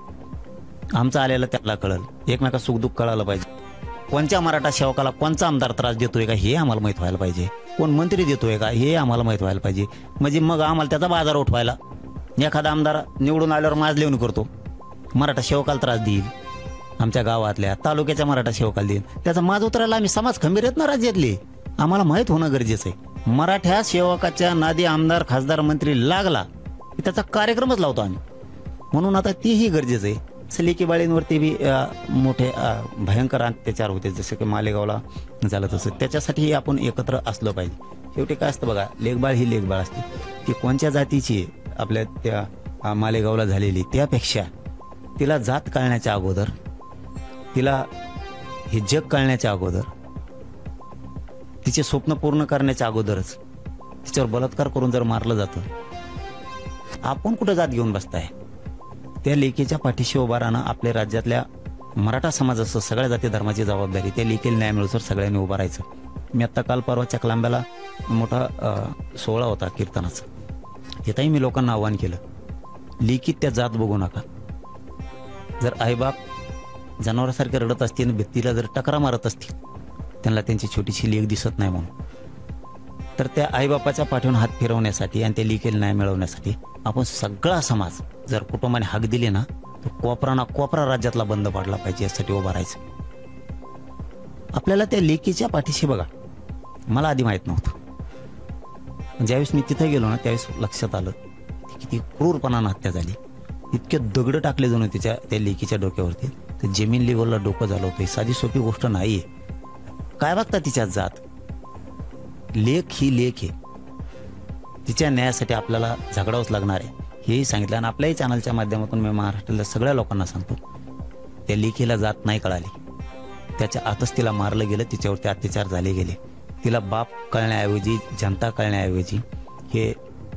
Speaker 2: आमचं आलेलं त्याला कळलं. एकमेका सुखदुःख कळालं पाहिजे. कोणत्या मराठा सेवकाला कोणचा आमदार त्रास देतोय का हे आम्हाला माहीत व्हायला पाहिजे. कोण मंत्री देतोय का हे आम्हाला माहीत व्हायला पाहिजे. म्हणजे मग आम्हाला त्याचा बाजार उठवायला. एखादा आमदार निवडून आल्यावर माजलेवून करतो, मराठा सेवकाला त्रास देईल, आमच्या गावातल्या तालुक्याच्या मराठा सेवकाला देईल, त्याचा माज उतरायला आम्ही समाज खंबीर आहेत ना राज्यातले. आम्हाला माहीत होणं गरजेचं आहे. मराठा सेवकाच्या नादी आमदार, खासदार, मंत्री लागला त्याचा कार्यक्रमच लावतो आम्ही. म्हणून आता तीही गरजेचं आहे. लेकी बाळींवरती बी मोठे भयंकर अत्याचार होते, जसं की मालेगावला झालं तसं. त्याच्यासाठी आपण एकत्र असलं पाहिजे. शेवटी काय असतं बघा, लेकबाळ ही लेकबाळ असते. ती कोणत्या जातीची आहे आपल्या त्या मालेगावला झालेली, त्यापेक्षा तिला जात कळण्याच्या अगोदर, तिला हे जग कळण्याच्या अगोदर, तिचे स्वप्न पूर्ण करण्याच्या अगोदरच तिच्यावर बलात्कार करून जर मारलं जातं, आपण कुठं जात घेऊन बसताय? त्या लेकीच्या पाठीशी उभा राहणं आपल्या राज्यातल्या मराठा समाजाचं, सगळ्या जाती धर्माची जबाबदारी. त्या लेकीला न्याय मिळूसर सगळ्यांनी उभं राहायचं. मी आत्ता काल परवा चकलांब्याला मोठा सोहळा होता कीर्तनाचा, तिथंही मी लोकांना आव्हान केलं, लेकीत त्या जात बघू नका. जर आईबाप जनावरासारखे रडत असतील, भित्तीला जर टकरा मारत असतील, त्यांना त्यांची छोटीशी लेक दिसत नाही म्हणून, तर त्या आईबापाच्या पाठीवरून हात फिरवण्यासाठी आणि त्या लेकीला न्याय मिळवण्यासाठी आपण सगळा समाज जर कुटुंबाने हाक दिली ना, तर कोपरा राज्यातला बंद पाडला पाहिजे, यासाठी उभा राहायचं. आपल्याला त्या लेकीच्या पाठीशी बघा, मला आधी माहीत नव्हतं. ज्यावेळेस मी तिथे गेलो ना, त्यावेळेस लक्षात आलं किती क्रूरपणानं हत्या झाली. इतके दगड टाकले जाऊन त्या लेकीच्या डोक्यावरती, तर जमीन लेवलला डोकं झालं होतं. साधी सोपी गोष्ट नाहीये. काय बघता तिच्या जात? लेख ही लेख आहे, तिच्या न्यायासाठी आपल्याला झगडावंच लागणार आहे, हेही सांगितलं. आणि आपल्याही चॅनलच्या माध्यमातून मी महाराष्ट्रातल्या सगळ्या लोकांना सांगतो, त्या लेखीला जात नाही कळाली, त्याच्या आतच तिला मारलं गेलं, तिच्यावरती अत्याचार झाले गेले. तिला बाप कळण्याऐवजी जनता कळण्याऐवजी हे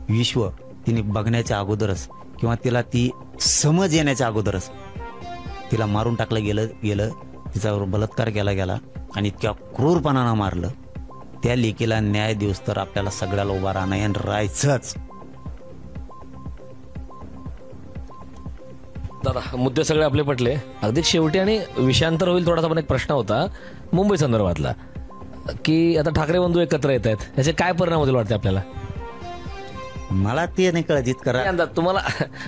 Speaker 2: विश्व तिने बघण्याच्या अगोदरच किंवा तिला ती समज येण्याच्या अगोदरच तिला मारून टाकलं गेलं तिच्यावर बलात्कार केला गेला आणि इतक्या क्रूरपणानं मारलं. त्या लेकीला न्याय दिवस तर आपल्याला सगळ्याला उभा राहणं आणि राहायचंच.
Speaker 1: दादा मुद्दे सगळे आपले पटले. अगदी शेवटी आणि विषयांतर होईल थोडासा पण एक प्रश्न होता मुंबई संदर्भातला, की आता ठाकरे बंधू एकत्र येत आहेत, याचे काय परिणाम होतील वाटते आपल्याला?
Speaker 2: मला ते नाही कळत इतकं
Speaker 1: काय अंदाज तुम्हाला?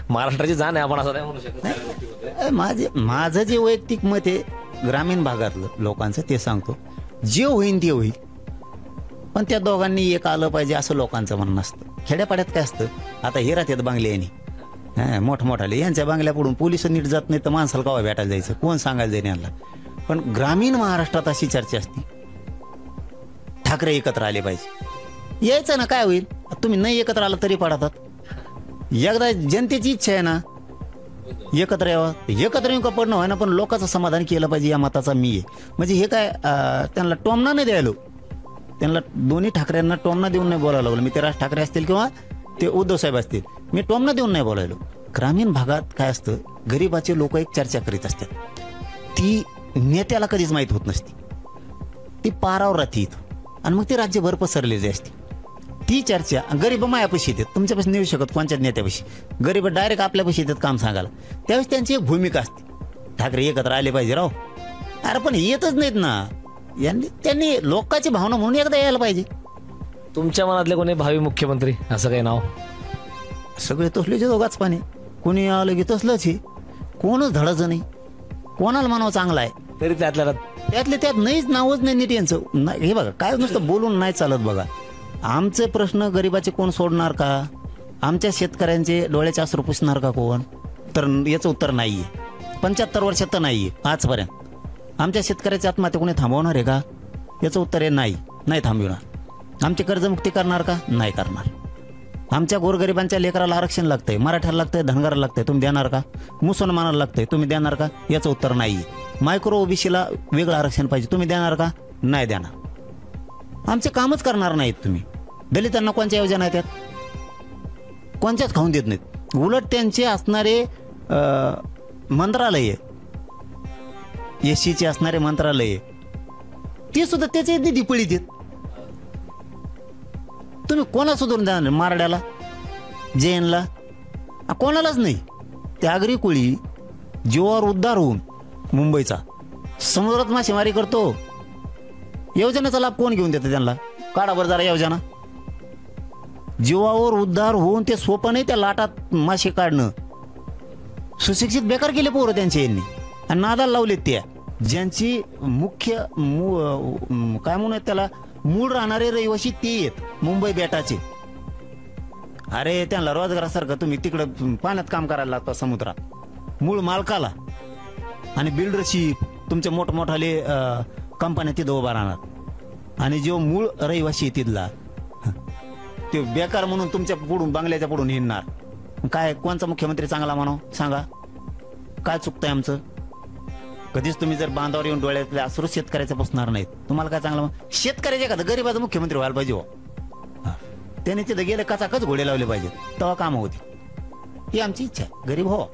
Speaker 1: महाराष्ट्राची जाण आहे, आपण असं नाही म्हणू शकत.
Speaker 2: माझं जे वैयक्तिक मत आहे ग्रामीण भागातलं लोकांचं ते सांगतो. जे होईल ते होईल, पण त्या दोघांनी एक आलं पाहिजे असं लोकांचं म्हणणं असतं. खेड्यापाड्यात काय असतं, आता हे राहतात बांगल्यानी मोठमोठाले, यांच्या बांगल्या पडून पोलिस नीट जात नाही तर माणसाला कवा भेटायला जायचं, कोण सांगायला जाईल यांना. पण ग्रामीण महाराष्ट्रात अशी चर्चा असते ठाकरे एकत्र आले पाहिजे. यायचं ना, काय होईल? तुम्ही नाही एकत्र आला तरी पडतात. एकदा जनतेची इच्छा आहे ना एकत्र यावं, एकत्र येऊन का पडणं व्हाय ना, पण लोकांचं समाधान केलं पाहिजे या मताचा मी आहे. म्हणजे हे काय त्यांना टोमना नाही द्यायलो, त्यांना दोन्ही ठाकरेंना टोमना देऊन नाही बोलायला लागलो मी. ते राज ठाकरे असतील किंवा ते उद्धव साहेब असतील, मी टोमना देऊन नाही बोलायलो. ग्रामीण भागात काय असतं, गरीबाचे लोक एक चर्चा करीत असतात, ती नेत्याला कधीच माहीत होत नसती, ती पारावर राहते इथं आणि मग ती राज्यभर पसरलेली असते. ती चर्चा गरीब मायापाशी येतात, तुमच्यापाशी नाही येऊ शकत कोणत्याच नेत्यापाशी. गरीब डायरेक्ट आपल्यापाशी येतात काम सांगायला. त्यावेळेस त्यांची एक भूमिका असते, ठाकरे एकत्र आले पाहिजे राव. अरे पण येतच नाहीत ना, त्यांनी लोकांची भावना म्हणून एकदा यायला पाहिजे.
Speaker 1: तुमच्या मनातले कोणी भावी मुख्यमंत्री असं काही नाव?
Speaker 2: सगळे तसलेचे दोघाच पाणी, कोणी आलं की तसलंच आहे, कोणच धडाचं नाही, कोणाला म्हणावं चांगला आहे
Speaker 1: तरी त्यातल्या
Speaker 2: त्यात नाहीच, नावच नाही नीट यांचं. हे बघा काय नुसतं बोलून नाही चालत. बघा आमचे प्रश्न गरीबाचे कोण सोडणार का? आमच्या शेतकऱ्यांचे डोळ्याचे अश्रू पुसणार का कोण? तर याचं उत्तर नाहीये. 75 वर्षात तर नाहीये आजपर्यंत. आमच्या शेतकऱ्याची आत्महत्या कोणी थांबवणार आहे का? याचं उत्तर आहे नाही थांबवणार. आमची कर्जमुक्ती करणार का? नाही करणार. आमच्या गोरगरिबांच्या लेकराला आरक्षण लागतंय, मराठ्याला लागतंय, धनगराला लागतंय, तुम्ही देणार का? मुसलमानाला लागतंय, तुम्ही देणार का? याचं उत्तर नाहीये. मायक्रो ओबीसीला वेगळं आरक्षण पाहिजे, तुम्ही देणार का? नाही देणार. आमचे कामच करणार नाहीत तुम्ही. दलितांना कोणत्या योजना आहेत त्यात? कोणत्याच खाऊन देत नाहीत. उलट त्यांचे असणारे मंत्रालय, एससीचे असणारे मंत्रालय, ते सुद्धा त्याचे निधी पळीत आहेत. तुम्ही कोणा सुधारून देणार? मारड्याला, जैनला, कोणालाच नाही. त्या आगरी कोळी जीवावर उद्धार होऊन मुंबईचा समुद्रात मासेमारी करतो, योजनेचा लाभ कोण घेऊन देतं त्यांना? काढा बरं जरा योजना. जीवावर उद्धार होऊन ते सोपं नाही त्या लाटात मासे काढणं. सुशिक्षित बेकार केले पोरं त्यांचे यांनी आणि नादाला लावलेत त्या. ज्यांची मुख्य काय म्हणून त्याला मूळ राहणारे रहिवासी ते आहेत मुंबई बेटाचे. अरे त्यांना रोजगारासारखं तुम्ही तिकडं पाण्यात काम करायला लागतं समुद्रात मूळ मालकाला, आणि बिल्डरशिप तुमच्या मोठमोठाले कंपन्या तिथं उभा राहणार, आणि जो मूळ रहिवासी तिथला ते बेकार म्हणून तुमच्या पुढून बांगल्याच्या पुढून हिंडणार. काय कोणचा मुख्यमंत्री चांगला म्हणाव सांगा? काय चुकतंय आमचं? कधीच तुम्ही जर बांधावर येऊन डोळ्यातले अश्रू शेतकऱ्याचे पुसणार नाहीत, तुम्हाला काय चांगलं? शेतकऱ्याच्या एखादा गरीबाचा मुख्यमंत्री व्हायला पाहिजे हो. त्याने तिथं गेले कचाकच घोडे लावले पाहिजेत, तेव्हा कामं होती. ही आमची इच्छा आहे, गरीब हो.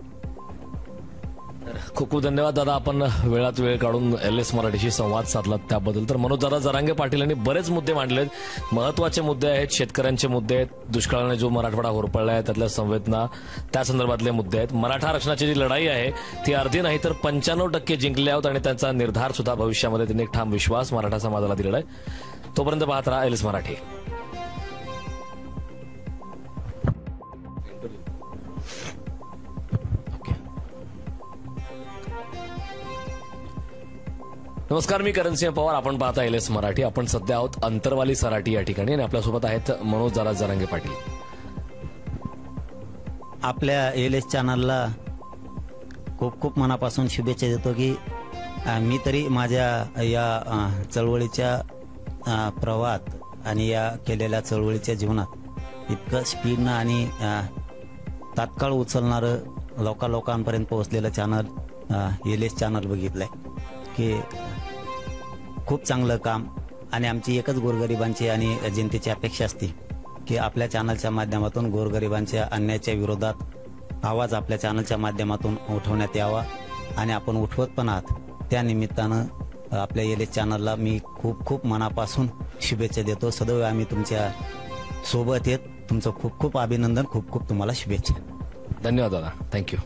Speaker 1: खूप खूप धन्यवाद दादा, आपण वेळात वेळ काढून LS मराठीशी संवाद साधलात त्याबद्दल. तर मनोज दादा जरांगे पाटील यांनी बरेच मुद्दे मांडलेत. महत्वाचे मुद्दे आहेत, शेतकऱ्यांचे मुद्दे आहेत, दुष्काळाने जो मराठवाडा होरपळला आहे त्यातल्या संवेदना, त्या संदर्भातले मुद्दे आहेत. मराठा आरक्षणाची जी लढाई आहे ती अर्धी नाही तर 95% जिंकले आहोत आणि त्यांचा निर्धार सुद्धा भविष्यामध्ये त्यांनी एक ठाम विश्वास मराठा समाजाला दिलेला आहे. तोपर्यंत पाहत राहा LS मराठी. नमस्कार, मी करणसिंह पवार, आपण पाहता LS मराठी. आपण सध्या आहोत अंतरवाली सराटी या ठिकाणी आणि आपल्यासोबत आहेत मनोज दादा जरांगे पाटील.
Speaker 2: आपल्या LS चॅनलला खूप खूप मनापासून शुभेच्छा देतो की मी तरी माझ्या या चळवळीच्या प्रवाहात आणि या केलेल्या चळवळीच्या जीवनात इतकं स्पीडनं आणि तात्काळ उचलणारं लोकांपर्यंत पोहोचलेलं चॅनल LS चॅनल बघितलंय की खूप चांगलं काम आणि आमची एकच गोरगरिबांची आणि जनतेची अपेक्षा असते की आपल्या चॅनलच्या माध्यमातून गोरगरिबांच्या अन्यायाच्या विरोधात आवाज आपल्या चॅनलच्या माध्यमातून उठवण्यात यावा आणि आपण उठवत पण आहात. त्या निमित्तानं आपल्या एलएस चॅनलला मी खूप खूप मनापासून शुभेच्छा देतो. सदैव आम्ही तुमच्या सोबत आहेत. तुमचं खूप खूप अभिनंदन, खूप खूप तुम्हाला शुभेच्छा.
Speaker 1: धन्यवाद दादा, थँक्यू.